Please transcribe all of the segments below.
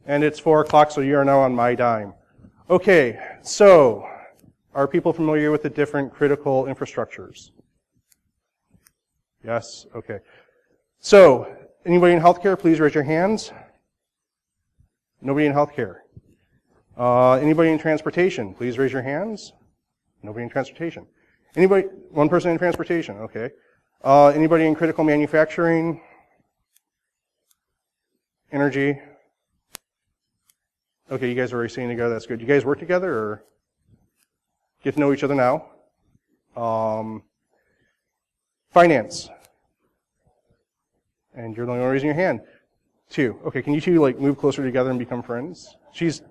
And it's 4 o'clock, so you are now on my dime. Okay, so are people familiar with the different critical infrastructures? Yes? Okay. So, anybody in healthcare, please raise your hands. Nobody in healthcare. Anybody in transportation, please raise your hands. Nobody in transportation. Anybody, one person in transportation, okay. Anybody in critical manufacturing? Energy? Okay, you guys are already sitting together, that's good. You guys work together or get to know each other now? Finance. And you're the only one raising your hand. 2. Okay, can you two like move closer together and become friends? She's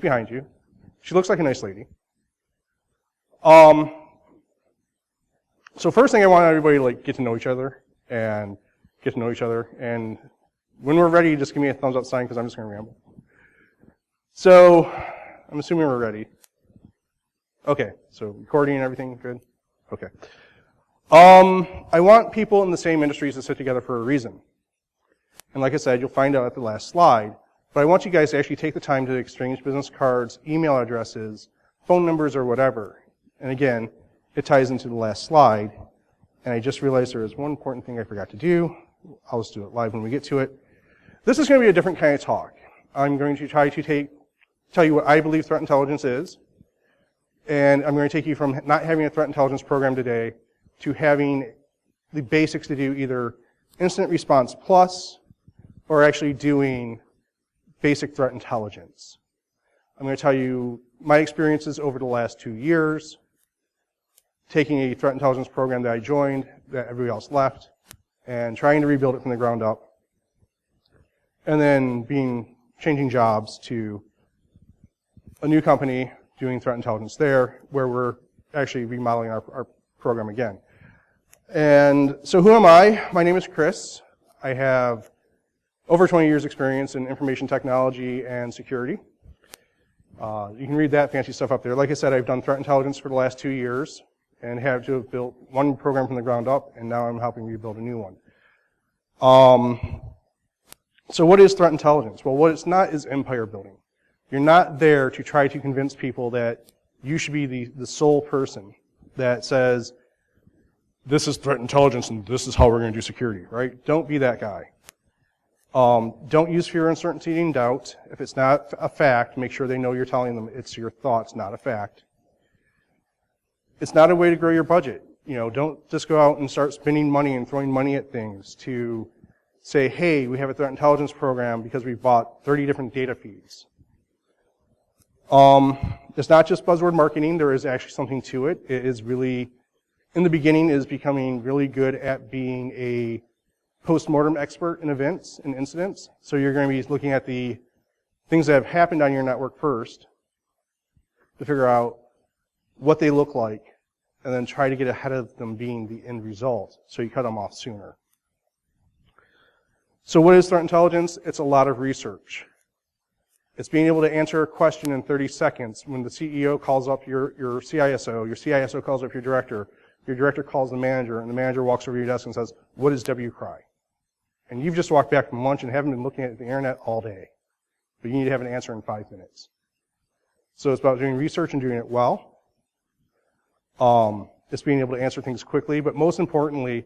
behind you. She looks like a nice lady. So first thing I want everybody to like get to know each other and and when we're ready, just give me a thumbs up sign because I'm just going to ramble. So I'm assuming we're ready. Okay, so recording and everything good? Okay. I want people in the same industries to sit together for a reason. And like I said, you'll find out at the last slide, but I want you guys to actually take the time to exchange business cards, email addresses, phone numbers, or whatever. And again, it ties into the last slide. And I just realized there was one important thing I forgot to do. I'll just do it live when we get to it. This is going to be a different kind of talk. I'm going to try to tell you what I believe threat intelligence is. And I'm going to take you from not having a threat intelligence program today to having the basics to do either incident response plus or actually doing basic threat intelligence. I'm going to tell you my experiences over the last 2 years, taking a threat intelligence program that I joined, that everybody else left, and trying to rebuild it from the ground up. And then changing jobs to a new company, doing threat intelligence there, where we're actually remodeling our program again. And so who am I? My name is Chris. I have over 20 years experience in information technology and security. You can read that fancy stuff up there. Like I said, I've done threat intelligence for the last 2 years and have to have built one program from the ground up, and now I'm helping rebuild a new one. So what is threat intelligence? Well, what it's not is empire building. You're not there to try to convince people that you should be the sole person that says, this is threat intelligence and this is how we're going to do security, right? Don't be that guy. Don't use fear, uncertainty, and doubt. If it's not a fact, make sure they know you're telling them it's your thoughts, not a fact. It's not a way to grow your budget. You know, don't just go out and start spending money and throwing money at things to say, hey, we have a threat intelligence program because we bought 30 different data feeds. It's not just buzzword marketing. There is actually something to it. It is really, in the beginning, is becoming really good at being a post-mortem expert in events and incidents. So you're going to be looking at the things that have happened on your network first to figure out what they look like and then try to get ahead of them being the end result so you cut them off sooner. So what is threat intelligence? It's a lot of research. It's being able to answer a question in 30 seconds when the CEO calls up your CISO calls up your director calls the manager, and the manager walks over to your desk and says, what is WCRY? And you've just walked back from lunch and haven't been looking at the internet all day. But you need to have an answer in 5 minutes. So it's about doing research and doing it well. It's being able to answer things quickly, but most importantly,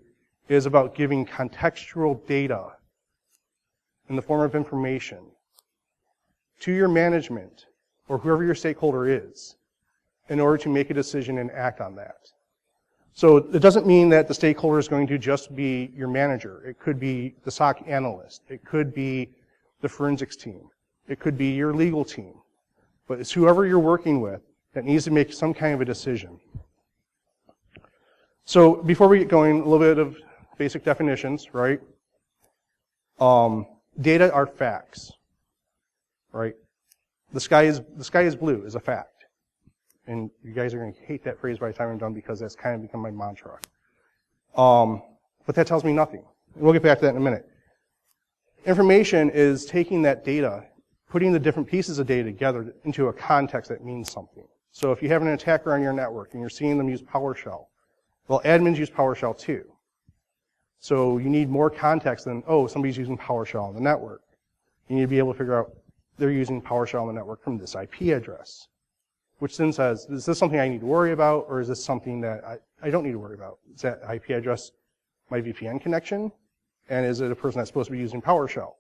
it is about giving contextual data in the form of information to your management or whoever your stakeholder is in order to make a decision and act on that. So it doesn't mean that the stakeholder is going to just be your manager. It could be the SOC analyst. It could be the forensics team. It could be your legal team. But it's whoever you're working with that needs to make some kind of a decision. So before we get going, a little bit of basic definitions, right? Data are facts, right? The sky is blue is a fact. And you guys are going to hate that phrase by the time I'm done because that's kind of become my mantra. But that tells me nothing. And we'll get back to that in a minute. Information is taking that data, putting the different pieces of data together into a context that means something. So if you have an attacker on your network and you're seeing them use PowerShell, well, admins use PowerShell too. So you need more context than, oh, somebody's using PowerShell on the network. You need to be able to figure out they're using PowerShell on the network from this IP address, which then says, is this something I need to worry about, or is this something that I don't need to worry about? Is that IP address my VPN connection? And is it a person that's supposed to be using PowerShell?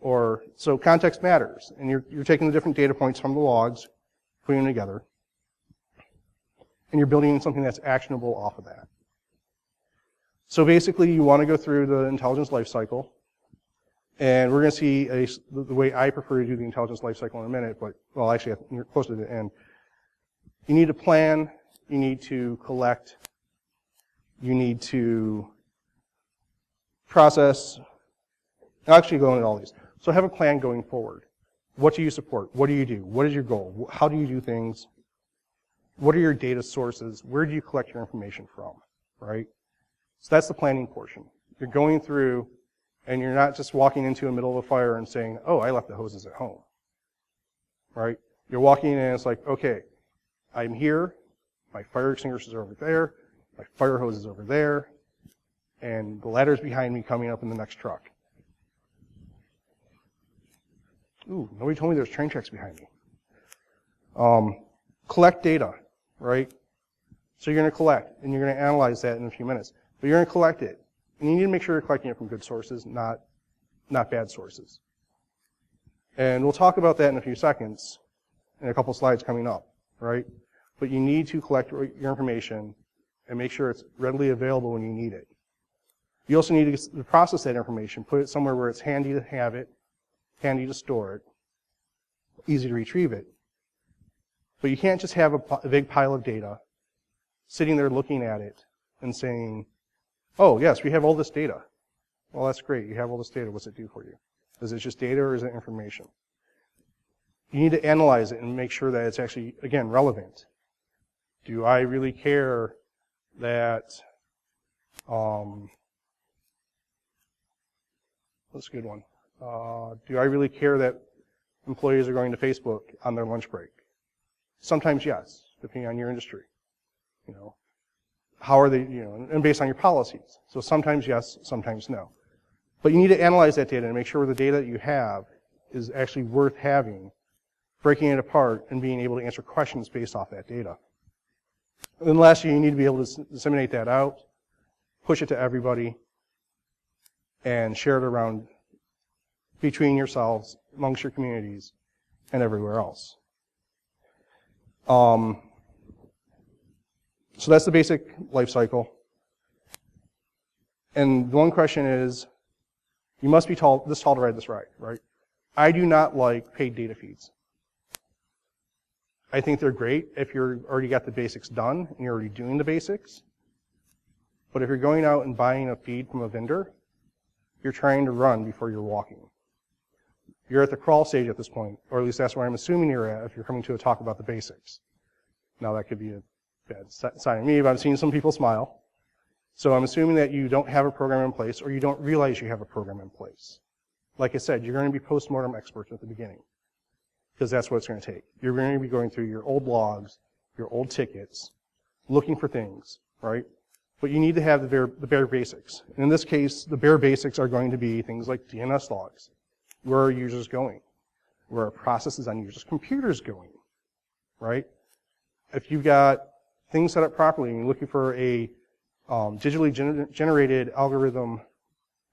Or, so context matters, and you're taking the different data points from the logs, putting them together, and you're building something that's actionable off of that. So basically, you want to go through the intelligence lifecycle, and we're going to see the way I prefer to do the intelligence lifecycle in a minute, but, well, actually, you're close to the end. You need to plan, you need to collect, you need to process. I'll actually go into all these. So have a plan going forward. What do you support? What do you do? What is your goal? How do you do things? What are your data sources? Where do you collect your information from, right? So that's the planning portion. You're going through, and you're not just walking into the middle of a fire and saying, oh, I left the hoses at home, right? You're walking in and it's like, okay, I'm here, my fire extinguisher is over there, my fire hose is over there, and the ladder's behind me coming up in the next truck. Ooh, nobody told me there's train tracks behind me. Collect data, right? So you're going to collect, and you're going to analyze that in a few minutes. But you're going to collect it. And you need to make sure you're collecting it from good sources, not bad sources. And we'll talk about that in a few seconds, in a couple slides coming up, right? But you need to collect your information and make sure it's readily available when you need it. You also need to process that information, put it somewhere where it's handy to have it, handy to store it, easy to retrieve it. But you can't just have a big pile of data sitting there looking at it and saying, oh, yes, we have all this data. Well, that's great. You have all this data. What's it do for you? Is it just data or is it information? You need to analyze it and make sure that it's actually, again, relevant. Do I really care that, that's a good one. Do I really care that employees are going to Facebook on their lunch break? Sometimes yes, depending on your industry. You know, how are they, you know, and based on your policies. So sometimes yes, sometimes no. But you need to analyze that data and make sure the data that you have is actually worth having, breaking it apart and being able to answer questions based off that data. And then lastly, you need to be able to disseminate that out, push it to everybody, and share it around between yourselves, amongst your communities, and everywhere else. So that's the basic life cycle. And the one question is, you must be this tall to ride this ride, right? I do not like paid data feeds. I think they're great if you're already got the basics done and you're already doing the basics. But if you're going out and buying a feed from a vendor, you're trying to run before you're walking. You're at the crawl stage at this point, or at least that's where I'm assuming you're at if you're coming to a talk about the basics. Now that could be a bad sign of me, but I'm seeing some people smile. So I'm assuming that you don't have a program in place or you don't realize you have a program in place. Like I said, you're going to be post-mortem experts at the beginning because that's what it's going to take. You're going to be going through your old logs, your old tickets, looking for things, right? But you need to have the bare basics. And in this case, the bare basics are going to be things like DNS logs. Where are users going? Where are processes on users' computers going, right? If you've got things set up properly and you're looking for a digitally generated algorithm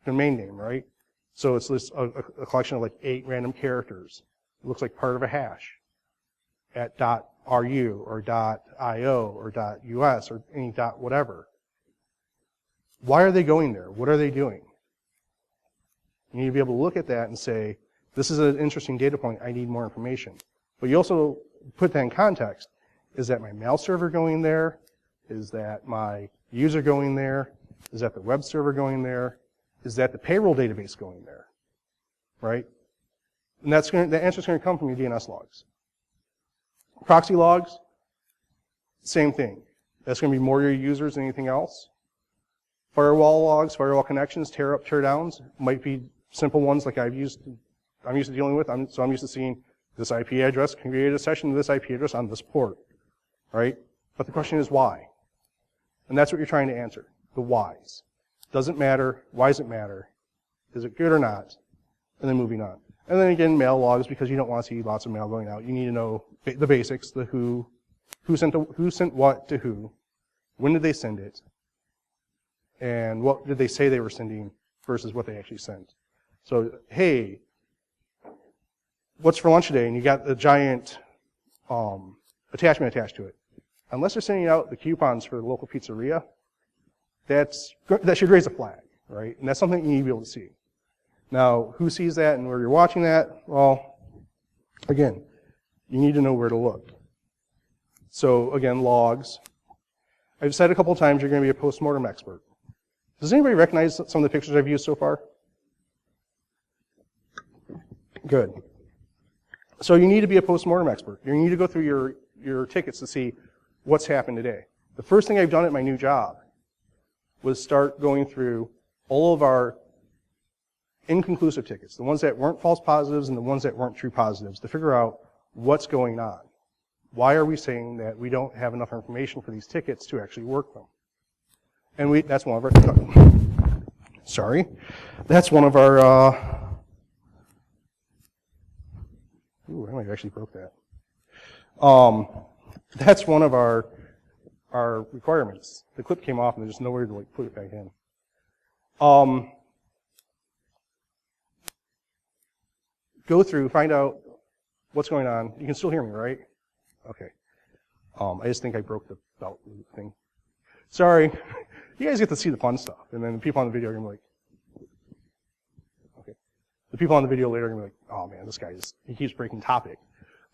domain name, right? So it's a collection of like 8 random characters. It looks like part of a hash at .ru or .io or .us or any .whatever. Why are they going there? What are they doing? You need to be able to look at that and say, this is an interesting data point, I need more information. But you also put that in context. Is that my mail server going there? Is that my user going there? Is that the web server going there? Is that the payroll database going there? Right? And the answer's going to come from your DNS logs. Proxy logs, same thing. That's going to be more your users than anything else. Firewall logs, firewall connections, tear up, tear downs, might be simple ones like I'm used to dealing with. So I'm used to seeing this IP address, create a session to this IP address on this port, right? But the question is why? And that's what you're trying to answer, the whys. Does it matter? Why does it matter? Is it good or not? And then moving on. And then again, mail logs, because you don't want to see lots of mail going out. You need to know the basics, the who sent what to who, when did they send it, and what did they say they were sending versus what they actually sent. So, hey, what's for lunch today? And you got the giant attachment attached to it. Unless they're sending out the coupons for the local pizzeria, that should raise a flag, right? And that's something you need to be able to see. Now, who sees that and where you're watching that? Well, again, you need to know where to look. So, again, logs. I've said a couple of times you're going to be a postmortem expert. Does anybody recognize some of the pictures I've used so far? Good. So you need to be a postmortem expert. You need to go through your tickets to see what's happened today. The first thing I've done at my new job was start going through all of our inconclusive tickets, the ones that weren't false positives and the ones that weren't true positives, to figure out what's going on. Why are we saying that we don't have enough information for these tickets to actually work them? And that's one of our, sorry, that's one of our, ooh, I might have actually broke that. That's one of our requirements. The clip came off and there's nowhere to put it back in. Go through, find out what's going on. You can still hear me, right? Okay. I just think I broke the belt loop thing. Sorry. You guys get to see the fun stuff. And then the people on the video are going to be like, okay. The people on the video later are going to be like, oh man, this guy he keeps breaking topic.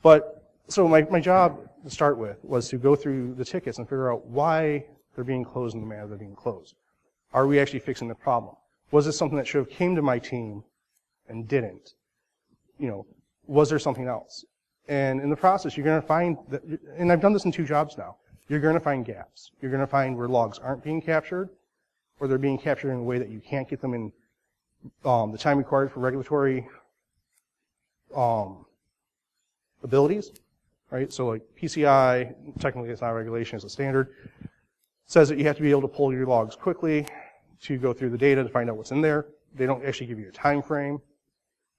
But, so my job to start with was to go through the tickets and figure out why they're being closed in the manner they're being closed. Are we actually fixing the problem? Was this something that should have came to my team and didn't? You know, was there something else? And in the process, you're going to find that, and I've done this in 2 jobs now, you're going to find gaps. You're going to find where logs aren't being captured, or they're being captured in a way that you can't get them in the time required for regulatory abilities, right? So like PCI, technically it's not a regulation, it's a standard, says that you have to be able to pull your logs quickly to go through the data to find out what's in there. They don't actually give you a time frame,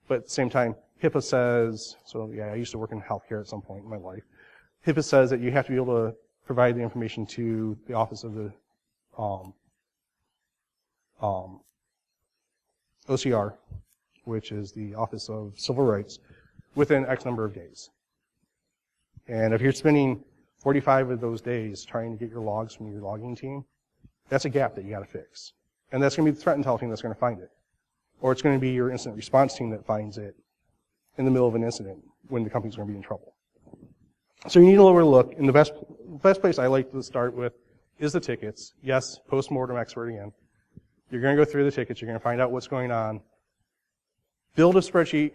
but at the same time, HIPAA says, so yeah, I used to work in healthcare at some point in my life. HIPAA says that you have to be able to provide the information to the Office of the OCR, which is the Office of Civil Rights, within X number of days. And if you're spending 45 of those days trying to get your logs from your logging team, that's a gap that you got to fix. And that's going to be the threat intel team that's going to find it. Or it's going to be your incident response team that finds it in the middle of an incident when the company's going to be in trouble. So you need to know where to look. And the best place I like to start with is the tickets. Yes, post-mortem expert again. You're going to go through the tickets. You're going to find out what's going on. Build a spreadsheet,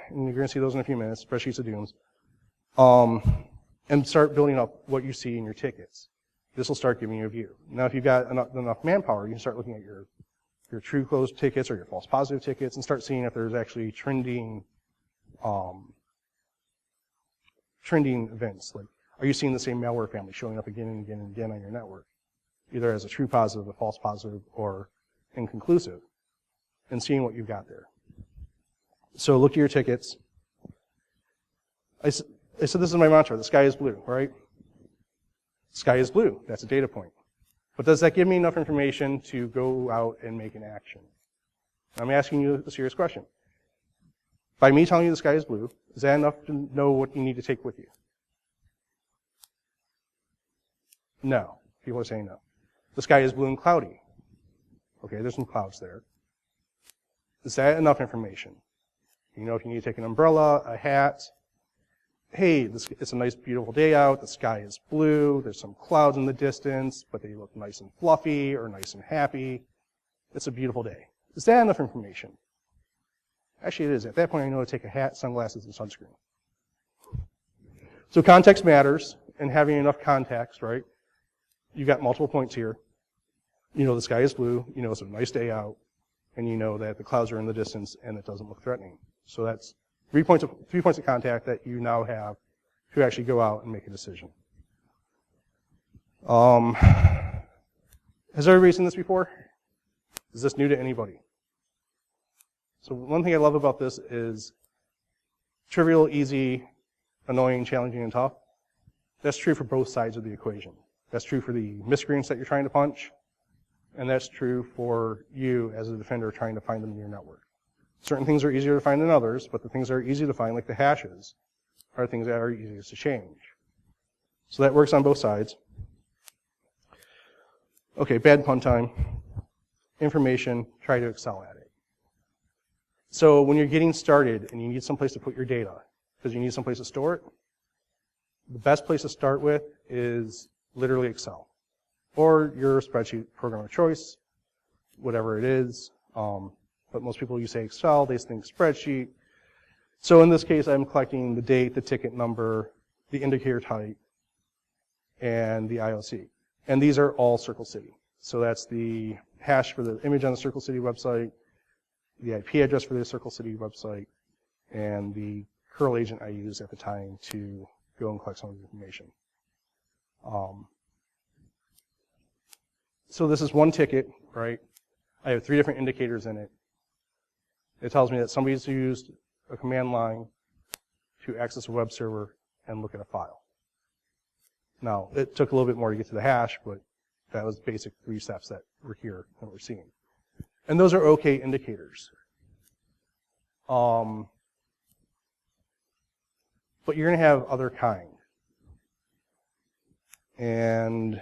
and you're going to see those in a few minutes, spreadsheets of dooms. And start building up what you see in your tickets. This will start giving you a view. Now, if you've got enough manpower, you can start looking at your true closed tickets or your false positive tickets and start seeing if there's actually trending events. Like, are you seeing the same malware family showing up again and again and again on your network, either as a true positive, a false positive, or inconclusive, and seeing what you've got there. So look at your tickets. I said this is my mantra, the sky is blue, right? Sky is blue, that's a data point. But does that give me enough information to go out and make an action? I'm asking you a serious question. By me telling you the sky is blue, is that enough to know what you need to take with you? No. People are saying no. The sky is blue and cloudy. Okay, there's some clouds there. Is that enough information? You know if you need to take an umbrella, a hat. Hey, it's a nice, beautiful day out. The sky is blue. There's some clouds in the distance, but they look nice and fluffy or nice and happy. It's a beautiful day. Is that enough information? Actually, it is. At that point, I know to take a hat, sunglasses, and sunscreen. So context matters, and having enough context, right? You got multiple points here. You know the sky is blue. You know it's a nice day out, and you know that the clouds are in the distance, and it doesn't look threatening. So that's 3 points of contact that you now have to actually go out and make a decision. Has everybody seen this before? Is this new to anybody? So one thing I love about this is trivial, easy, annoying, challenging, and tough. That's true for both sides of the equation. That's true for the miscreants that you're trying to punch, and that's true for you as a defender trying to find them in your network. Certain things are easier to find than others, but the things that are easy to find, like the hashes, are things that are easiest to change. So that works on both sides. Okay, bad pun time. Information, try to excel at it. So when you're getting started and you need someplace to put your data, because you need someplace to store it, the best place to start with is literally Excel. Or your spreadsheet program of choice, whatever it is. But most people, you say Excel, they think spreadsheet. So in this case, I'm collecting the date, the ticket number, the indicator type, and the IOC. And these are all CircleCity. So that's the hash for the image on the CircleCity website, the IP address for the CircleCity website, and the curl agent I used at the time to go and collect some of the information. So this is one ticket, right? I have 3 different indicators in it. It tells me that somebody's used a command line to access a web server and look at a file. Now, it took a little bit more to get to the hash, but that was the basic 3 steps that were here that we're seeing. And those are okay indicators. But you're going to have other kind. And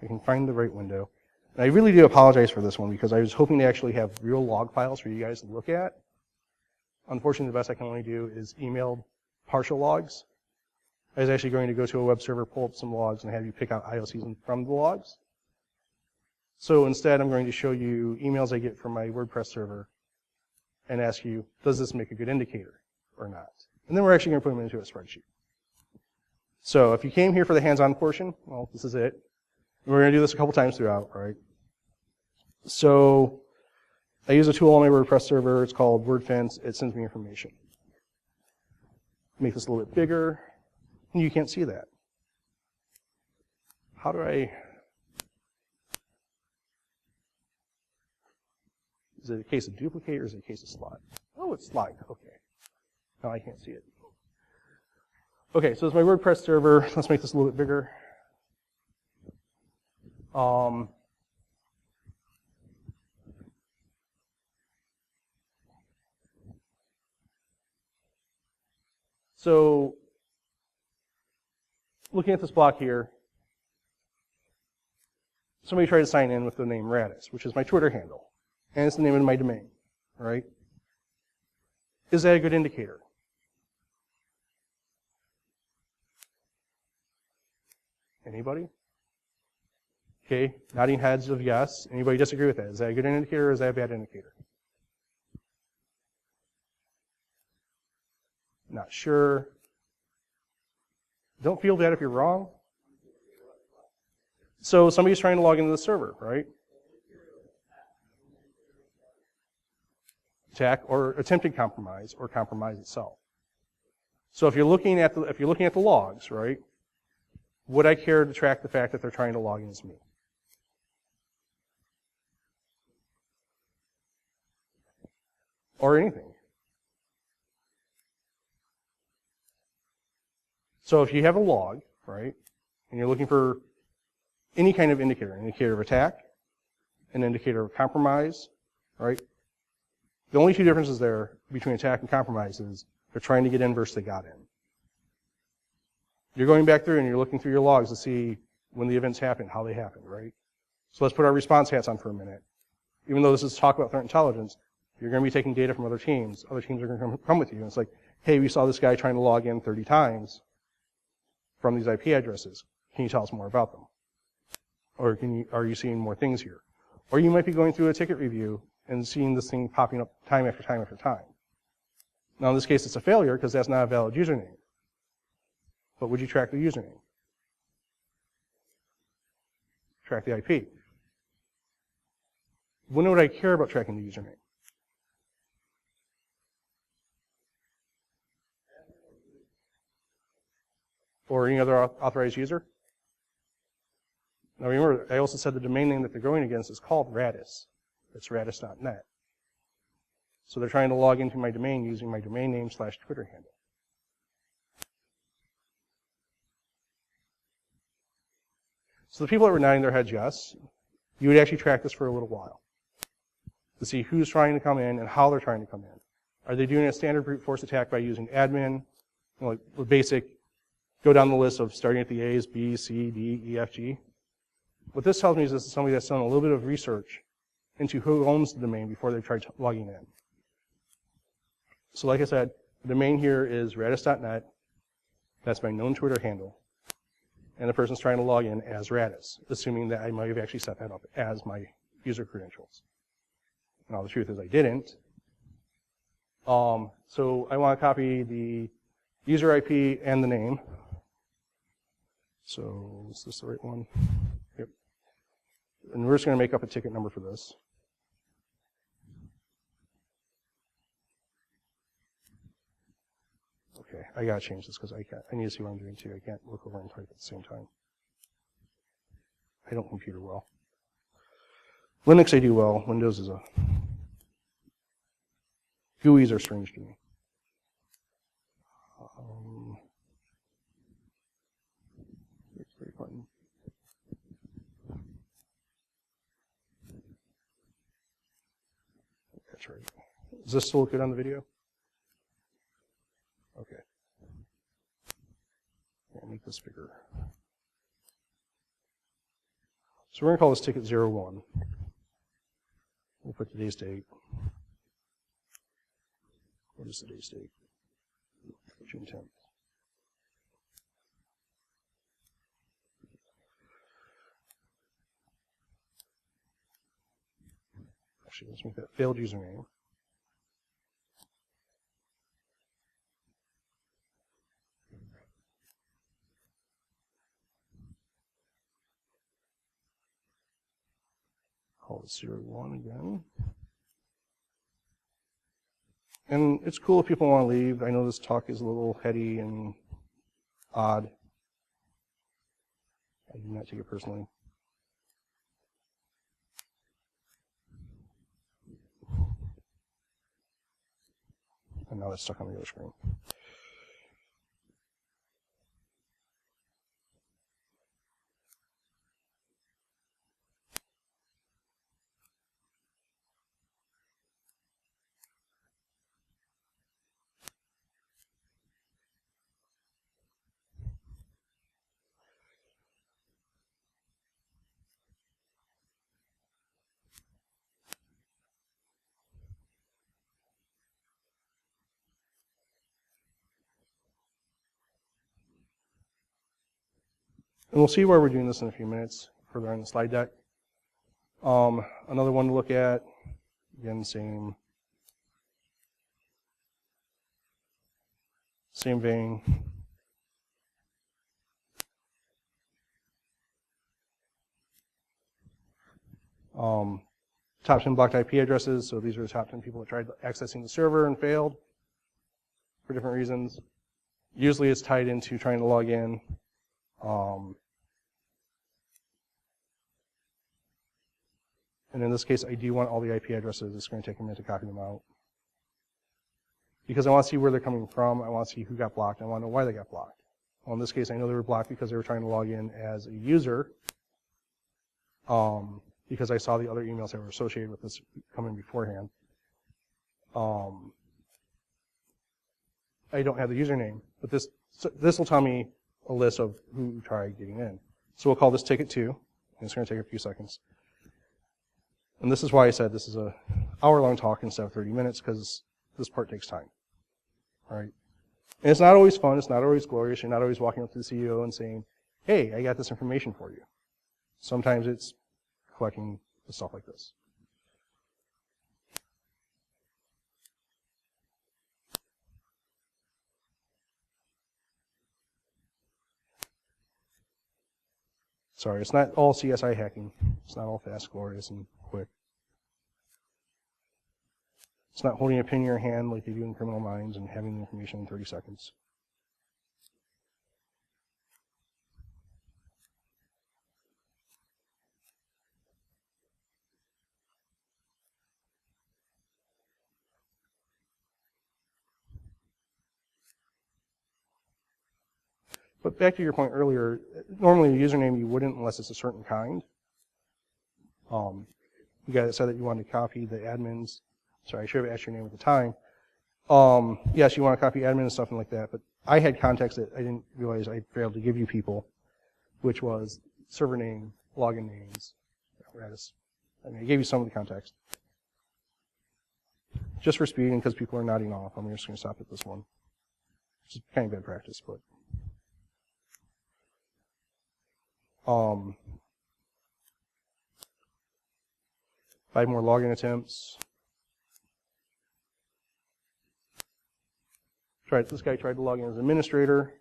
I can find the right window. And I really do apologize for this one because I was hoping to actually have real log files for you guys to look at. Unfortunately, the best I can only do is email partial logs. I was actually going to go to a web server, pull up some logs, and have you pick out IOCs from the logs. So instead, I'm going to show you emails I get from my WordPress server and ask you, does this make a good indicator or not? And then we're actually going to put them into a spreadsheet. So if you came here for the hands-on portion, well, this is it. And we're going to do this a couple times throughout, right? So I use a tool on my WordPress server. It's called WordFence. It sends me information. Make this a little bit bigger. And you can't see that. How do I... Is it a case of duplicate or is it a case of slide? Oh, it's slide. Okay. Now I can't see it. Okay, so it's my WordPress server. Let's make this a little bit bigger. So looking at this block here, somebody tried to sign in with the name Radis, which is my Twitter handle. And it's the name of my domain, right? Is that a good indicator? Anybody? Okay, nodding heads of yes. Anybody disagree with that? Is that a good indicator or is that a bad indicator? Not sure. Don't feel bad if you're wrong. So somebody's trying to log into the server, right? Attack or attempted compromise or compromise itself. So if you're looking at the logs, right? Would I care to track the fact that they're trying to log in as me? Or anything. So if you have a log, right, and you're looking for any kind of indicator, an indicator of attack, an indicator of compromise, right? The only 2 differences there between attack and compromise is they're trying to get in versus they got in. You're going back through and you're looking through your logs to see when the events happened, how they happened, right? So let's put our response hats on for a minute. Even though this is talk about threat intelligence, you're going to be taking data from other teams. Other teams are going to come with you. And it's like, hey, we saw this guy trying to log in 30 times from these IP addresses. Can you tell us more about them? Or are you seeing more things here? Or you might be going through a ticket review and seeing this thing popping up time after time after time. Now in this case it's a failure because that's not a valid username. But would you track the username? Track the IP. When would I care about tracking the username? Or any other authorized user? Now remember, I also said the domain name that they're going against is called Radis. It's radis.net. So they're trying to log into my domain using my domain name / Twitter handle. So the people that were nodding their heads yes, you would actually track this for a little while to see who's trying to come in and how they're trying to come in. Are they doing a standard brute force attack by using admin, like the basic, go down the list of starting at the A's, B's, C, D, E, F, G? What this tells me is this is somebody that's done a little bit of research into who owns the domain before they try logging in. So like I said, the domain here is radis.net. That's my known Twitter handle. And the person's trying to log in as Radis, assuming that I might have actually set that up as my user credentials. Now the truth is I didn't. So I want to copy the user IP and the name. So is this the right one? Yep. And we're just going to make up a ticket number for this. Okay, I got to change this because I need to see what I'm doing too. I can't look over and type at the same time. I don't computer well. Linux I do well. Windows is a... GUIs are strange to me. Button. That's right. Does this still look good on the video? Okay. I'll make this bigger. So we're going to call this ticket 01. We'll put today's date. What is today's date? June 10th. Actually, let's make that failed username. Call it 01 again. And it's cool if people want to leave. I know this talk is a little heady and odd. I do not take it personally. And now it's stuck on the other screen. And we'll see why we're doing this in a few minutes, further on the slide deck. Another one to look at, again, same vein. Top 10 blocked IP addresses, so these are the top 10 people that tried accessing the server and failed for different reasons. Usually it's tied into trying to log in. And in this case, I do want all the IP addresses. It's going to take a minute to copy them out. Because I want to see where they're coming from. I want to see who got blocked. I want to know why they got blocked. Well, in this case, I know they were blocked because they were trying to log in as a user. Because I saw the other emails that were associated with this coming beforehand. I don't have the username, but this will tell me a list of who tried getting in. So we'll call this ticket 2. And it's going to take a few seconds. And this is why I said this is an hour-long talk instead of 30 minutes, because this part takes time. All right? And it's not always fun. It's not always glorious. You're not always walking up to the CEO and saying, hey, I got this information for you. Sometimes it's collecting stuff like this. Sorry, it's not all CSI hacking. It's not all fast, glorious, and quick. It's not holding a pin in your hand like they do in Criminal Minds and having the information in 30 seconds. But back to your point earlier, normally a username you wouldn't unless it's a certain kind. You guys said that you wanted to copy the admins. Sorry, I should have asked your name at the time. Yes, you want to copy admin and stuff like that, but I had context that I didn't realize I failed to give you people, which was server name, login names, apparatus. I mean, I gave you some of the context. Just for speed and because people are nodding off, I'm just going to stop at this one. Which is kind of bad practice, but. 5 more login attempts. This guy tried to log in as administrator.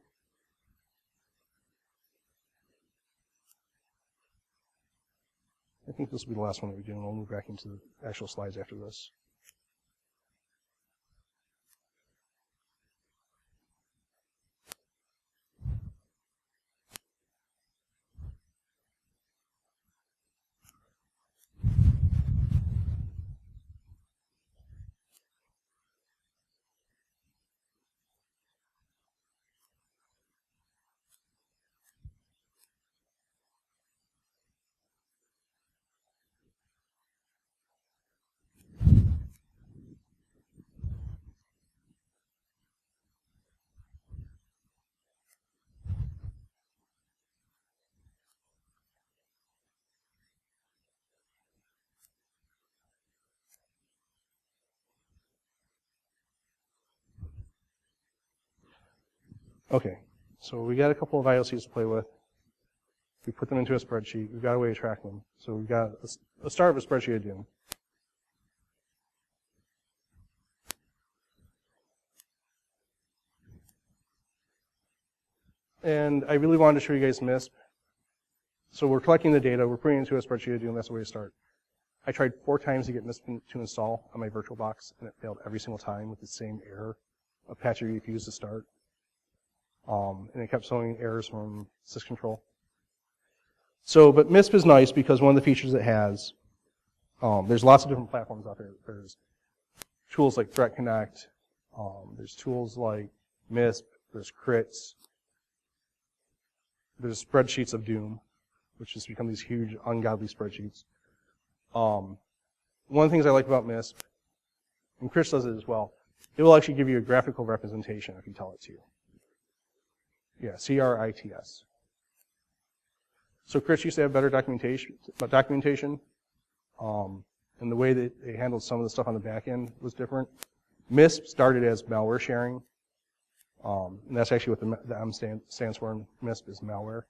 I think this will be the last one that we do, and we'll move back into the actual slides after this. Okay, so we got a couple of IOCs to play with. We put them into a spreadsheet. We've got a way to track them. So we've got a start of a spreadsheet to do. And I really wanted to show you guys MISP. So we're collecting the data, we're putting it into a spreadsheet to do, and that's the way to start. I tried 4 times to get MISP to install on my VirtualBox, and it failed every single time with the same error. A patch you refused to start. And it kept showing errors from syscontrol. So, but MISP is nice because one of the features it has, there's lots of different platforms out there. There's tools like Threat Connect, there's tools like MISP, there's crits, there's spreadsheets of doom, which has become these huge, ungodly spreadsheets. One of the things I like about MISP, and Chris does it as well, it will actually give you a graphical representation if you tell it to. Yeah, CRITS. So Chris used to have better documentation, and the way that they handled some of the stuff on the back end was different. MISP started as malware sharing, and that's actually what the M stands for in MISP is malware,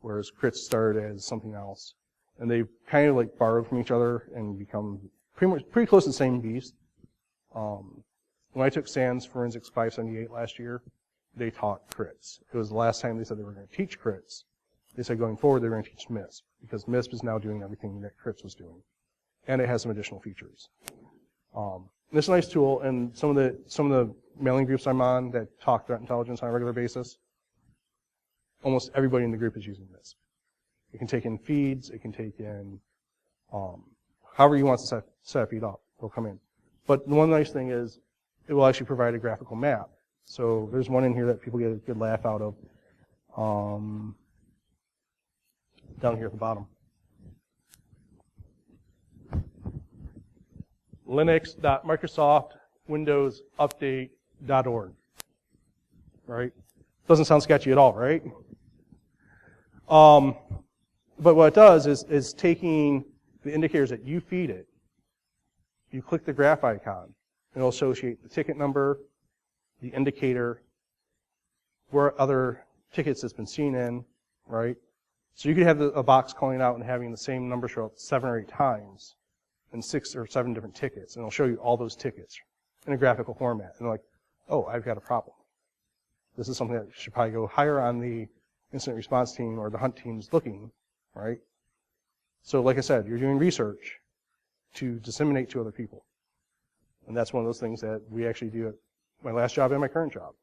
whereas crits started as something else. And they kind of like borrowed from each other and become pretty close to the same beast. When I took SANS Forensics 578 last year, they taught crits. It was the last time they said they were going to teach crits. They said going forward they were going to teach MISP, because MISP is now doing everything that crits was doing. And it has some additional features. This is a nice tool, and some of the mailing groups I'm on that talk threat intelligence on a regular basis, almost everybody in the group is using MISP. It can take in feeds, it can take in however you want to set a feed up, it'll come in. But the one nice thing is it will actually provide a graphical map. So there's one in here that people get a good laugh out of. Down here at the bottom. Linux.microsoftwindowsupdate.org. Right? Doesn't sound sketchy at all, right? But what it does is taking the indicators that you feed it, you click the graph icon, and it'll associate the ticket number, the indicator, where other tickets it's been seen in, right? So you could have a box calling out and having the same number show up 7 or 8 times in 6 or 7 different tickets, and it'll show you all those tickets in a graphical format. And they're like, oh, I've got a problem. This is something that should probably go higher on the incident response team or the hunt teams looking, right? So like I said, you're doing research to disseminate to other people. And that's one of those things that we actually do at my last job and my current job.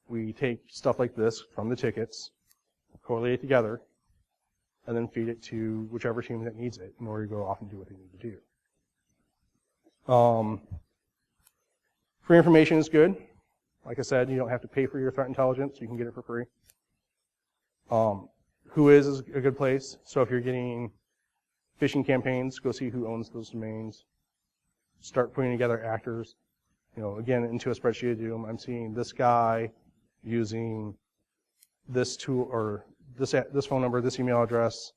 We take stuff like this from the tickets, correlate it together, and then feed it to whichever team that needs it in order to go off and do what they need to do. Free information is good. Like I said, you don't have to pay for your threat intelligence. You can get it for free. Who is a good place. So if you're getting phishing campaigns, go see who owns those domains. Start putting together actors. Again, into a spreadsheet of doom, I'm seeing this guy using this tool or this phone number, this email address,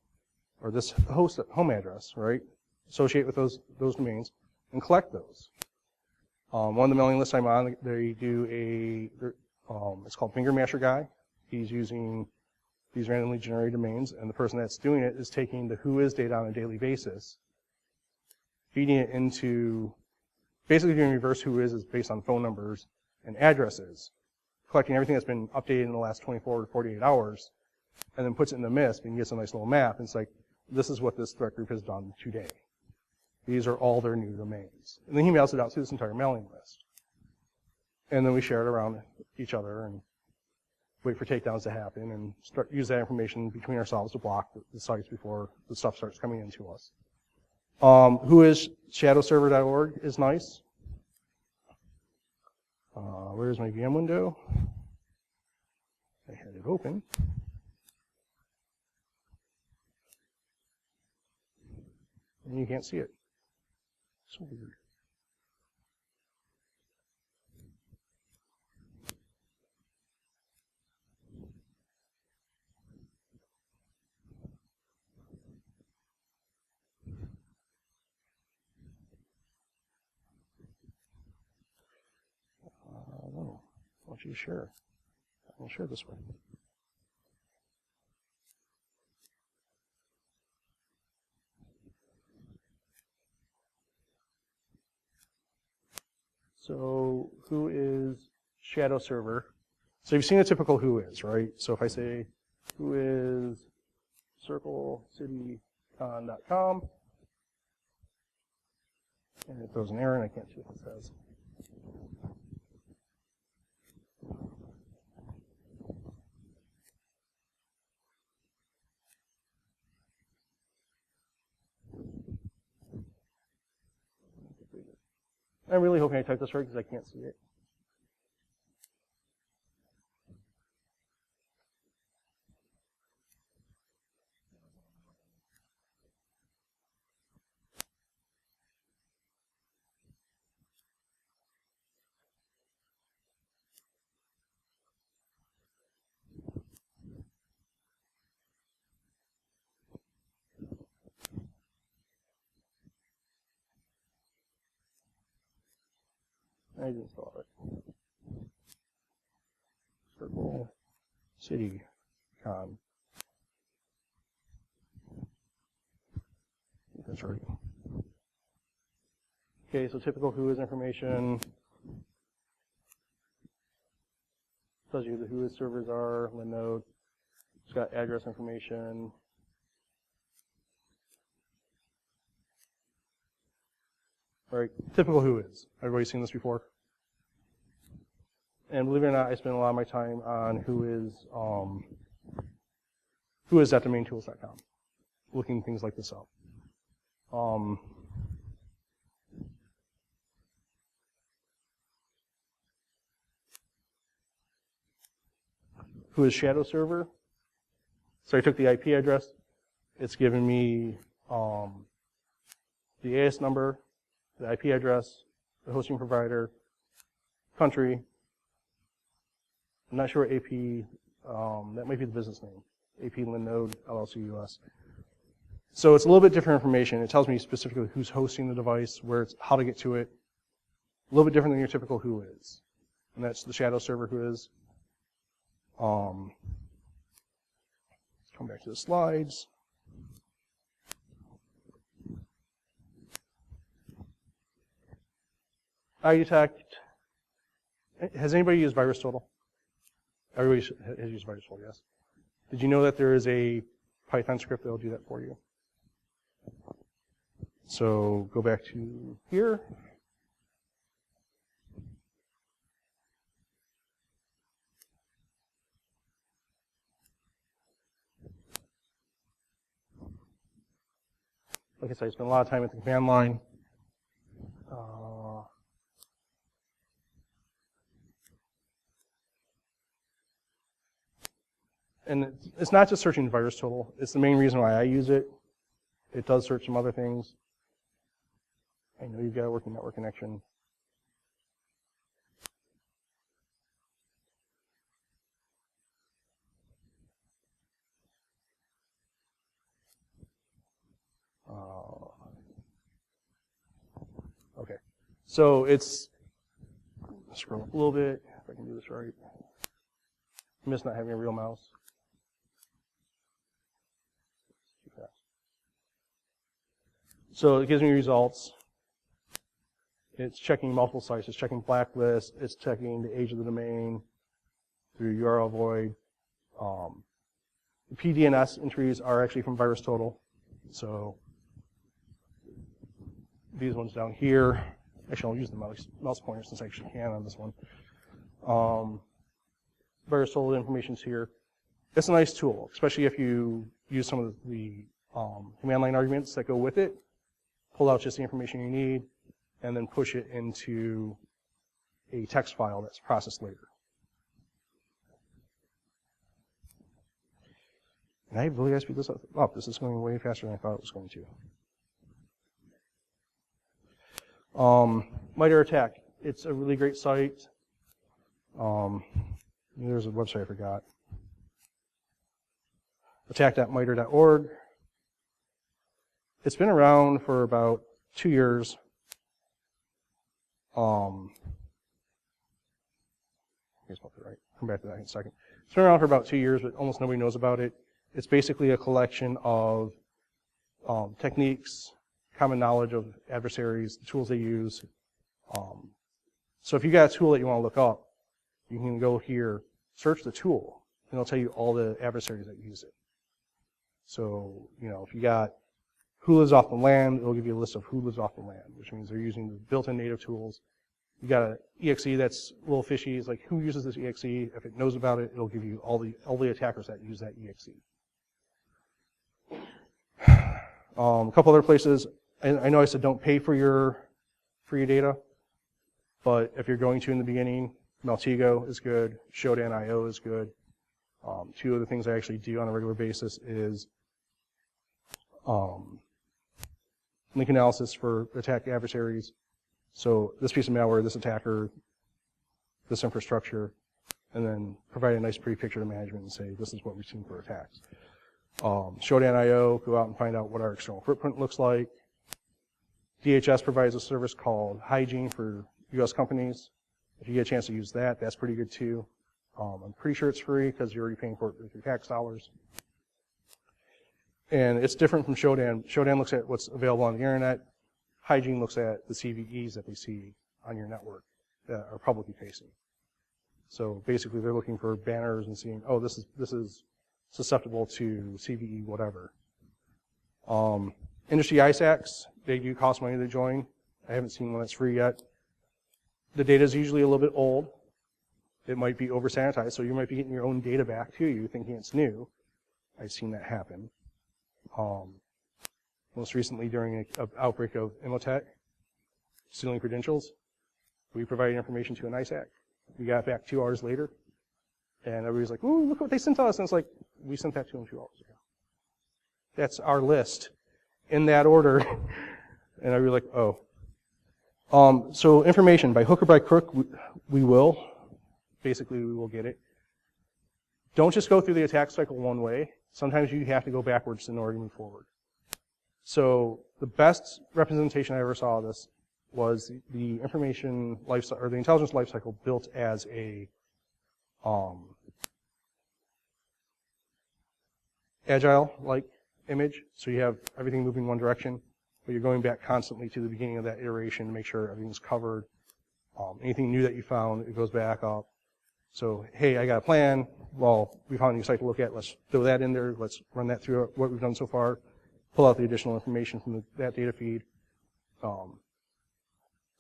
or this home address, right? Associate with those domains and collect those. One of the mailing lists I'm on, they do it's called Finger Masher Guy. He's using these randomly generated domains, and the person that's doing it is taking the who is data on a daily basis, feeding it into, basically doing reverse who is based on phone numbers and addresses, collecting everything that's been updated in the last 24 to 48 hours, and then puts it in the MISP and gets a nice little map. And it's like, this is what this threat group has done today. These are all their new domains. And then he mails it out to this entire mailing list. And then we share it around each other and wait for takedowns to happen and use that information between ourselves to block the sites before the stuff starts coming into us. Who is shadowserver.org is nice. Where's my VM window? I had it open. And you can't see it. So weird. No. I want you to share. I'll share this way. So who is shadow server? So you've seen a typical who is, right? So if I say who is CircleCityCon.com, and it throws an error and I can't see what it says. I'm really hoping I typed this right because I can't see it. I didn't spell it. CircleCityCon. That's right. Okay, so typical who is information. Tells you who his servers are, Linode. It's got address information. All right, typical who is. Everybody's seen this before? And believe it or not, I spend a lot of my time on who is at domaintools.com, looking things like this up. Who is shadow server? So I took the IP address. It's given me the AS number, the IP address, the hosting provider, country. I'm not sure what AP, that might be the business name, AP Linode LLC US. So it's a little bit different information. It tells me specifically who's hosting the device, where it's, how to get to it. A little bit different than your typical who is. And that's the shadow server who is. Let's come back to the slides. iDetect. Has anybody used VirusTotal? Everybody has used VirusTotal, yes. Did you know that there is a Python script that will do that for you? So go back to here. Like I said, I spent a lot of time at the command line. And it's not just searching virus total. It's the main reason why I use it. It does search some other things. I know you've got a working network connection. Okay. So it's, scroll up a little bit, if I can do this right. I miss not having a real mouse. Too fast. So it gives me results. It's checking multiple sites. It's checking blacklist. It's checking the age of the domain through URL void. The PDNS entries are actually from VirusTotal. So these ones down here. Actually, I'll use the mouse pointer since I actually can on this one. VirusTotal information's here. It's a nice tool, especially if you use some of the command line arguments that go with it. Pull out just the information you need, and then push it into a text file that's processed later. And I really got to speed this up. This is going way faster than I thought it was going to. MITRE Attack. It's a really great site. There's a website I forgot. attack.mitre.org. It's been around for about 2 years. Come back to that in a second. It's been around for about 2 years, but almost nobody knows about it. It's basically a collection of techniques, common knowledge of adversaries, the tools they use. So if you got a tool that you want to look up, you can go here, search the tool, and it'll tell you all the adversaries that use it. So, if you got who lives off the land, it'll give you a list of who lives off the land, which means they're using the built-in native tools. You got an EXE that's a little fishy. It's like, who uses this EXE? If it knows about it, it'll give you all the attackers that use that EXE. A couple other places. I know I said don't pay for your data, but if you're going to in the beginning, Maltego is good. Shodan.io is good. Two other things I actually do on a regular basis is link analysis for attack adversaries. So this piece of malware, this attacker, this infrastructure, and then provide a nice pretty picture to management and say this is what we've seen for attacks. Shodan.io, go out and find out what our external footprint looks like. DHS provides a service called Hygiene for U.S. companies. If you get a chance to use that, that's pretty good too. I'm pretty sure it's free because you're already paying for it with your tax dollars. And it's different from Shodan. Shodan looks at what's available on the internet. Hygiene looks at the CVEs that they see on your network that are publicly facing. So basically, they're looking for banners and seeing, oh, this is susceptible to CVE whatever. Industry ISACs, they do cost money to join. I haven't seen one that's free yet. The data is usually a little bit old. It might be over-sanitized, so you might be getting your own data back to you thinking it's new. I've seen that happen. Most recently during an outbreak of Imotech, stealing credentials, we provided information to an ISAC. We got it back 2 hours later, and everybody's like, ooh, look what they sent us. And it's like, we sent that to them 2 hours ago. That's our list in that order. And I was like, oh. So information, by hook or by crook, we will. Basically, we will get it. Don't just go through the attack cycle one way. Sometimes you have to go backwards in order to move forward. So the best representation I ever saw of this was the information lifecycle, or the intelligence lifecycle built as a agile-like image. So you have everything moving one direction, but you're going back constantly to the beginning of that iteration to make sure everything's covered. Anything new that you found, it goes back up. So, hey, I got a plan. Well, we found a new site to look at. Let's throw that in there. Let's run that through what we've done so far. Pull out the additional information from that data feed.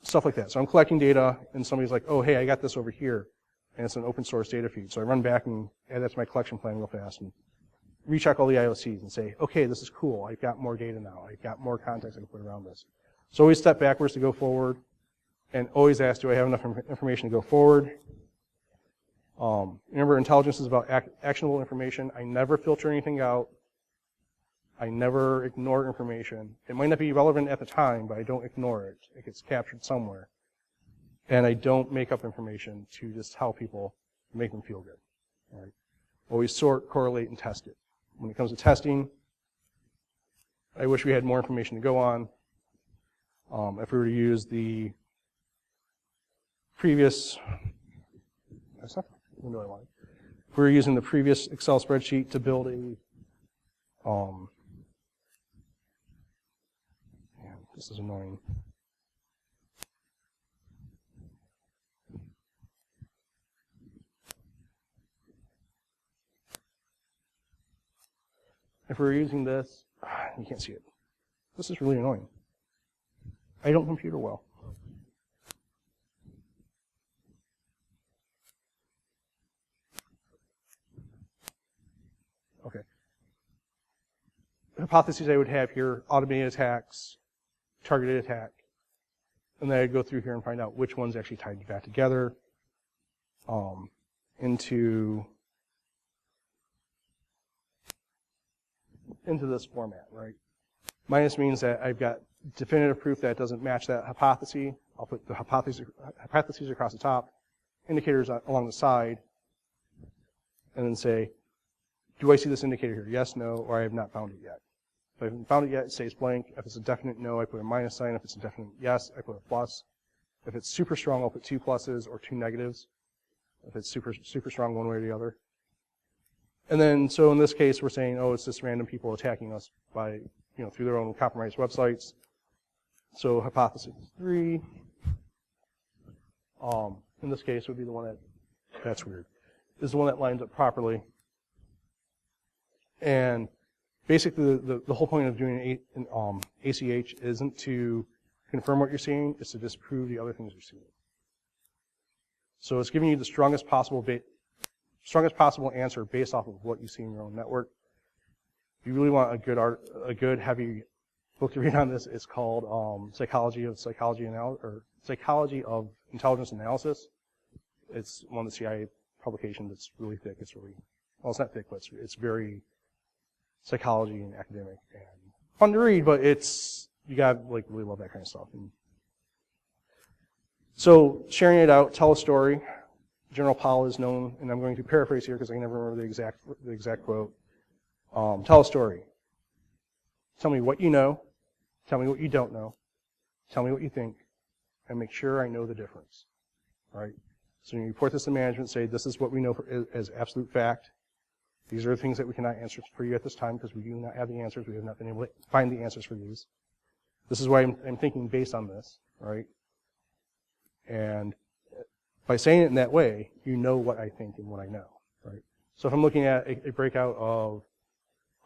Stuff like that. So I'm collecting data, and somebody's like, oh, hey, I got this over here. And it's an open source data feed. So I run back and add that to my collection plan real fast and recheck all the IOCs and say, okay, this is cool. I've got more data now. I've got more context I can put around this. So always step backwards to go forward, and always ask, do I have enough information to go forward? Remember, intelligence is about actionable information. I never filter anything out. I never ignore information. It might not be relevant at the time, but I don't ignore it. It gets captured somewhere. And I don't make up information to just tell people, make them feel good. Right? Always sort, correlate, and test it. When it comes to testing, I wish we had more information to go on. If we were to use the previous, that's not the window I wanted. If we were using the previous Excel spreadsheet to build a, this is annoying. If we're using this, you can't see it. This is really annoying. I don't computer well. Okay. The hypotheses I would have here, automated attacks, targeted attack, and then I'd go through here and find out which ones actually tied back together into this format, right? Minus means that I've got definitive proof that it doesn't match that hypothesis. I'll put the hypotheses across the top, indicators along the side, and then say, do I see this indicator here? Yes, no, or I have not found it yet. If I haven't found it yet, it stays blank. If it's a definite no, I put a minus sign. If it's a definite yes, I put a plus. If it's super strong, I'll put 2 pluses or 2 negatives. If it's super strong one way or the other. And then, so in this case, we're saying, oh, it's just random people attacking us by, through their own compromised websites. So hypothesis 3, in this case, would be the one that's weird, is the one that lines up properly. And basically, the whole point of doing ACH isn't to confirm what you're seeing, it's to disprove the other things you're seeing. So it's giving you the strongest possible answer based off of what you see in your own network. If you really want a good heavy book to read on this, it's called Psychology of Intelligence Analysis. It's one of the CIA publications. It's really thick. It's not thick, but it's very psychology and academic and fun to read, but you gotta really love that kind of stuff. So sharing it out, tell a story. General Powell is known, and I'm going to paraphrase here because I can never remember the exact quote. Tell a story. Tell me what you know. Tell me what you don't know. Tell me what you think, and make sure I know the difference. All right. So when you report this to management, say this is what we know as absolute fact. These are the things that we cannot answer for you at this time because we do not have the answers. We have not been able to find the answers for these. This is why I'm thinking based on this, right? And by saying it in that way, you know what I think and what I know, right? So if I'm looking at a breakout of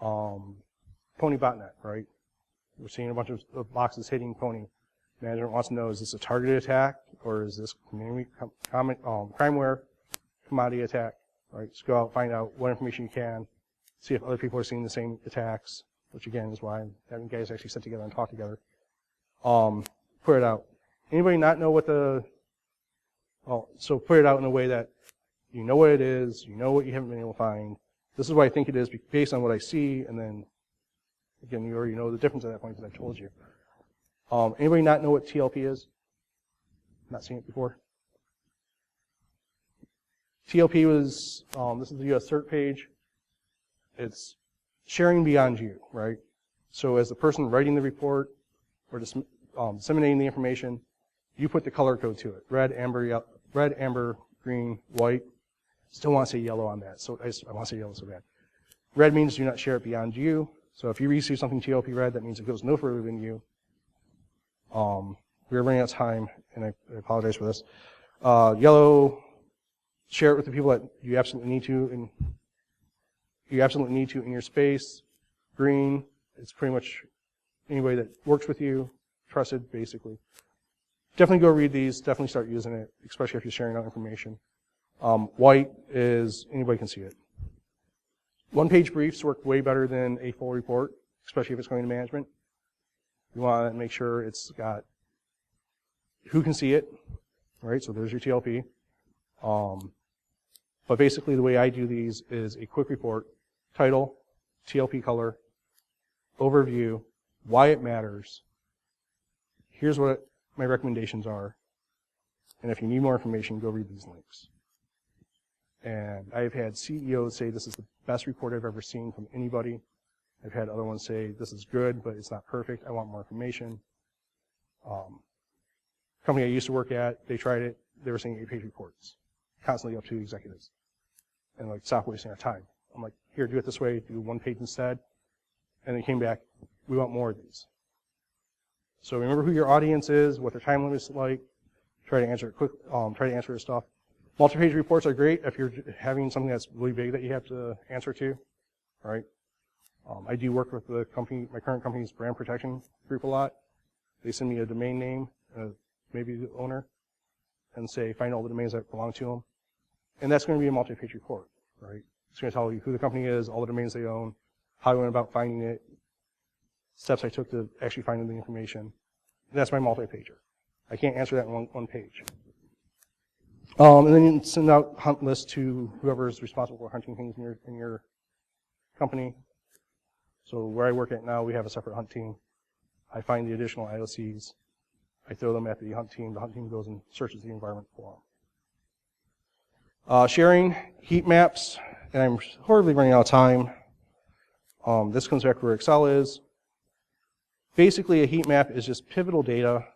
Pony botnet, right? We're seeing a bunch of boxes hitting Pony. Management wants to know, is this a targeted attack or is this crimeware commodity attack? Right, so go out, find out what information you can, see if other people are seeing the same attacks, which again is why I'm having guys actually sit together and talk together. Put it out. Anybody not know what so put it out in a way that you know what it is, you know what you haven't been able to find. This is what I think it is based on what I see, and then, again, you already know the difference at that point because I told you. Anybody not know what TLP is? Not seen it before? TLP was, this is the US CERT page. It's sharing beyond you, right? So as the person writing the report or disseminating the information, you put the color code to it. Red, amber, green, white. Still want to say yellow on that. So I want to say yellow so bad. Red means do not share it beyond you. So if you receive something TLP red, that means it goes no further than you. We're running out of time, and I apologize for this. Yellow, share it with the people that you absolutely need to, in your space. Green, it's pretty much anybody that works with you, trusted, basically. Definitely go read these. Definitely start using it, especially if you're sharing out information. White is anybody can see it. One-page briefs work way better than a full report, especially if it's going to management. You want to make sure it's got who can see it, right? So there's your TLP. But basically the way I do these is a quick report, title, TLP color, overview, why it matters, here's what my recommendations are, and if you need more information, go read these links. And I've had CEOs say this is the best report I've ever seen from anybody. I've had other ones say this is good, but it's not perfect. I want more information. Company I used to work at, they tried it. They were saying 8-page reports, constantly up to executives. And like, stop wasting our time. I'm like, here, do it this way, do 1 page instead. And they came back, we want more of these. So remember who your audience is, what their time limit is like, try to answer it quick, try to answer this stuff. Multi-page reports are great if you're having something that's really big that you have to answer to, right? I do work with the company, my current company's brand protection group a lot. They send me a domain name, maybe the owner, and say, find all the domains that belong to them. And that's going to be a multi-page report, right? It's going to tell you who the company is, all the domains they own, how I went about finding it, steps I took to actually find the information. And that's my multi-pager. I can't answer that in one page. And then you send out hunt lists to whoever is responsible for hunting things in your company. So where I work at now, we have a separate hunt team. I find the additional IOCs. I throw them at the hunt team. The hunt team goes and searches the environment for them. Sharing heat maps, and I'm horribly running out of time. This comes back to where Excel is. Basically, a heat map is just pivotal data.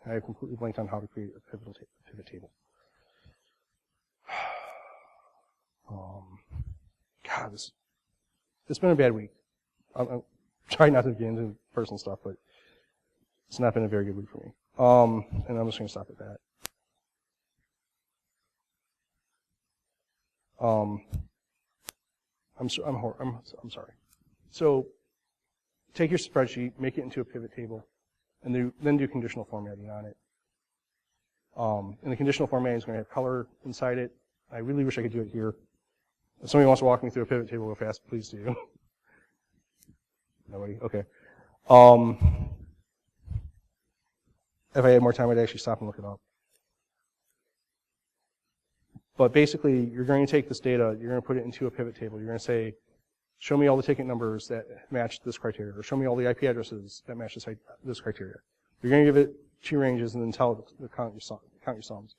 I completely blanked on how to create a pivot table. God, it's been a bad week. I'm trying not to get into personal stuff, but it's not been a very good week for me. And I'm just going to stop at that. I'm sorry. So take your spreadsheet, make it into a pivot table, and then do conditional formatting on it. And the conditional formatting is going to have color inside it. I really wish I could do it here. If somebody wants to walk me through a pivot table real fast, please do. Nobody? Okay. If I had more time, I'd actually stop and look it up. But basically, you're going to take this data, you're going to put it into a pivot table. You're going to say, show me all the ticket numbers that match this criteria, or show me all the IP addresses that match this criteria. You're going to give it 2 ranges and then tell it to count your sums.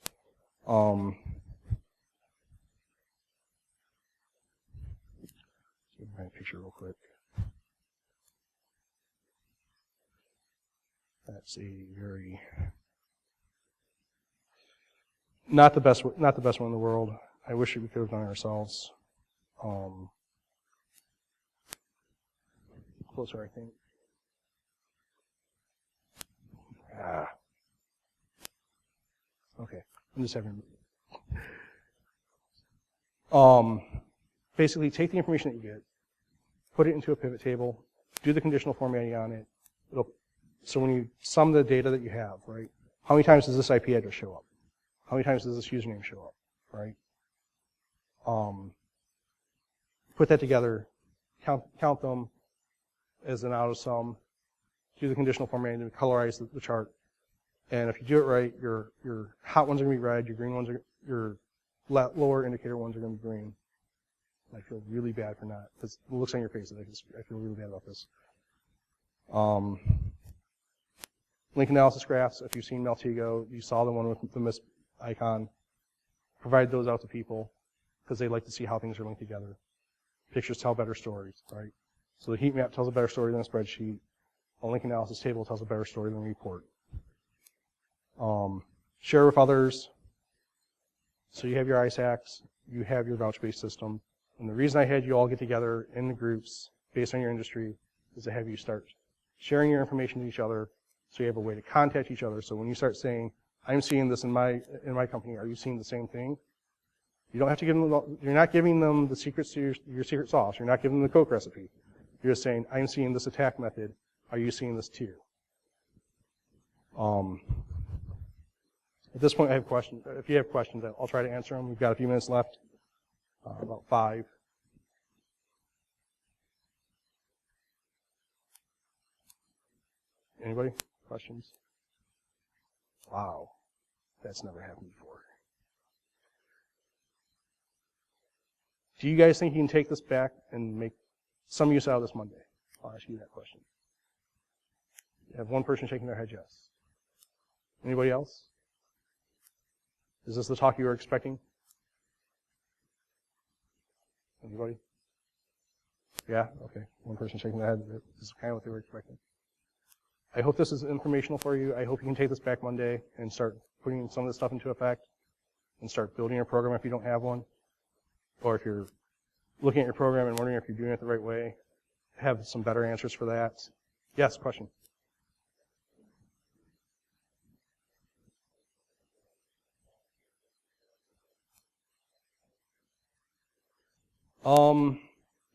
Give me a picture real quick. That's a very not the best one in the world. I wish we could have done it ourselves. Closer, I think. Okay, I'm just having. Basically, take the information that you get, put it into a pivot table, do the conditional formatting on it. So when you sum the data that you have, right? How many times does this IP address show up? How many times does this username show up, right? Put that together, count them as an out of sum, do the conditional formatting, and colorize the chart. And if you do it right, your hot ones are going to be red, your green ones are, your lower indicator ones are going to be green. I feel really bad for not, because it looks on your faces. I feel really bad about this. Link analysis graphs, if you've seen Meltigo, you saw the one with the mist icon. Provide those out to people, because they like to see how things are linked together. Pictures tell better stories, right? So the heat map tells a better story than a spreadsheet. A link analysis table tells a better story than a report. Share with others. So you have your ISACs, you have your voucher-based system. And the reason I had you all get together in the groups based on your industry is to have you start sharing your information to each other so you have a way to contact each other. So when you start saying, I'm seeing this in my company, are you seeing the same thing? You don't have to give them, you're not giving them the secrets to your secret sauce. You're not giving them the Coke recipe. You're just saying, I'm seeing this attack method. Are you seeing this too? At this point, I have questions. If you have questions, I'll try to answer them. We've got a few minutes left, about 5. Anybody? Questions? Wow. That's never happened before. Do you guys think you can take this back and make some use out of this Monday? I'll ask you that question. You have one person shaking their head yes. Anybody else? Is this the talk you were expecting? Anybody? Yeah? Okay. One person shaking their head. This is kind of what they were expecting. I hope this is informational for you. I hope you can take this back Monday and start putting some of this stuff into effect and start building your program if you don't have one. Or if you're looking at your program and wondering if you're doing it the right way, have some better answers for that. Yes, question?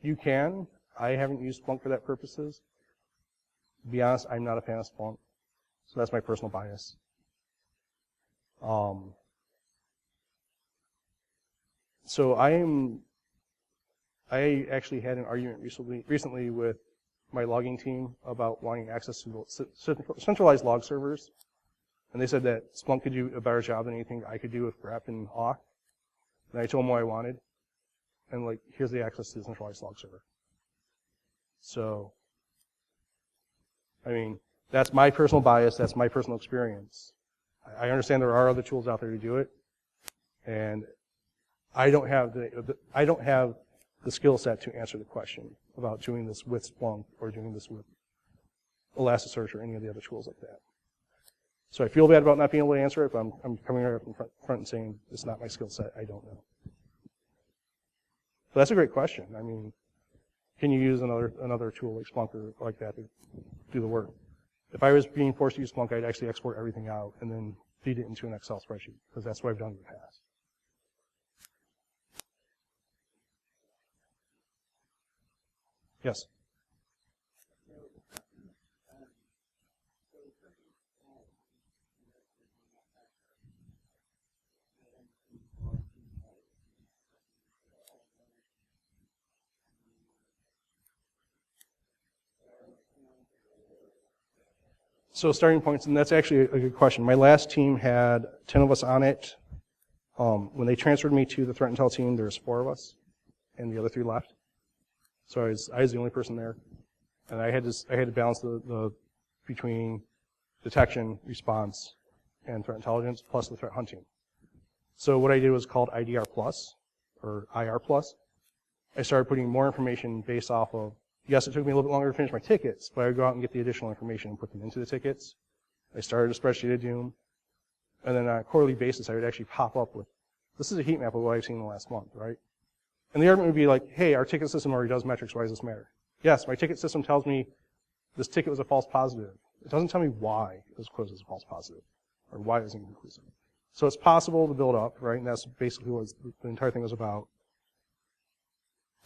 You can. I haven't used Splunk for that purposes. To be honest, I'm not a fan of Splunk. So that's my personal bias. So I actually had an argument recently with my logging team about wanting access to centralized log servers. And they said that Splunk could do a better job than anything I could do with grep and awk. And I told them what I wanted. And like, here's the access to the centralized log server. So, I mean, that's my personal bias, that's my personal experience. I understand there are other tools out there to do it. And I don't have the skill set to answer the question about doing this with Splunk or doing this with Elasticsearch or any of the other tools like that. So I feel bad about not being able to answer it, but I'm coming right up in front and saying it's not my skill set, I don't know. But that's a great question. I mean, can you use another tool like Splunk or like that to do the work? If I was being forced to use Splunk, I'd actually export everything out and then feed it into an Excel spreadsheet, because that's what I've done in the past. Yes? So starting points, and that's actually a good question. My last team had 10 of us on it. When they transferred me to the threat intel team, there was 4 of us, and the other 3 left. So I was the only person there, and I had to balance the between detection, response, and threat intelligence, plus the threat hunting. So what I did was called IDR plus, or IR plus. I started putting more information based off of, yes, it took me a little bit longer to finish my tickets, but I would go out and get the additional information and put them into the tickets. I started a spreadsheet of doom, and then on a quarterly basis, I would actually pop up with, this is a heat map of what I've seen in the last month, right? And the argument would be like, hey, our ticket system already does metrics, why does this matter? Yes, my ticket system tells me this ticket was a false positive. It doesn't tell me why it was closed as a false positive, or why it was inconclusive. So it's possible to build up, right? And that's basically what the entire thing was about.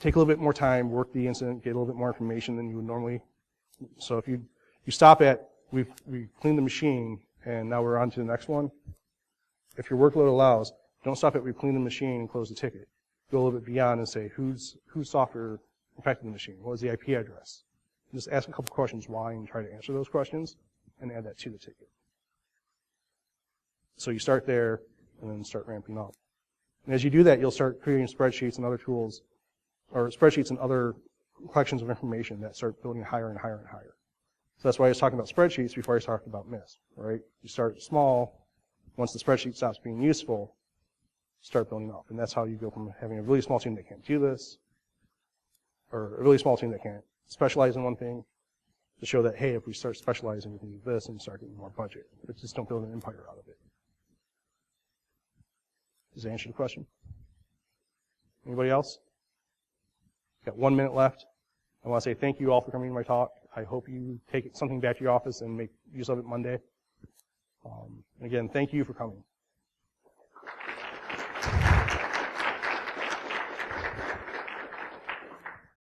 Take a little bit more time, work the incident, get a little bit more information than you would normally. So if you stop at, we cleaned the machine, and now we're on to the next one. If your workload allows, don't stop at we've cleaned the machine and close the ticket. Go a little bit beyond and say, whose software infected the machine? What was the IP address? And just ask a couple questions why and try to answer those questions and add that to the ticket. So you start there and then start ramping up. And as you do that, you'll start creating spreadsheets and other tools, or spreadsheets and other collections of information that start building higher and higher and higher. So that's why I was talking about spreadsheets before I talked about MISP, right? You start small. Once the spreadsheet stops being useful, start building up. And that's how you go from having a really small team that can't do this, or a really small team that can't specialize in one thing, to show that, hey, if we start specializing, we can do this and start getting more budget. But just don't build an empire out of it. Does that answer the question? Anybody else? Got 1 minute left. I want to say thank you all for coming to my talk. I hope you take something back to your office and make use of it Monday. Again, thank you for coming.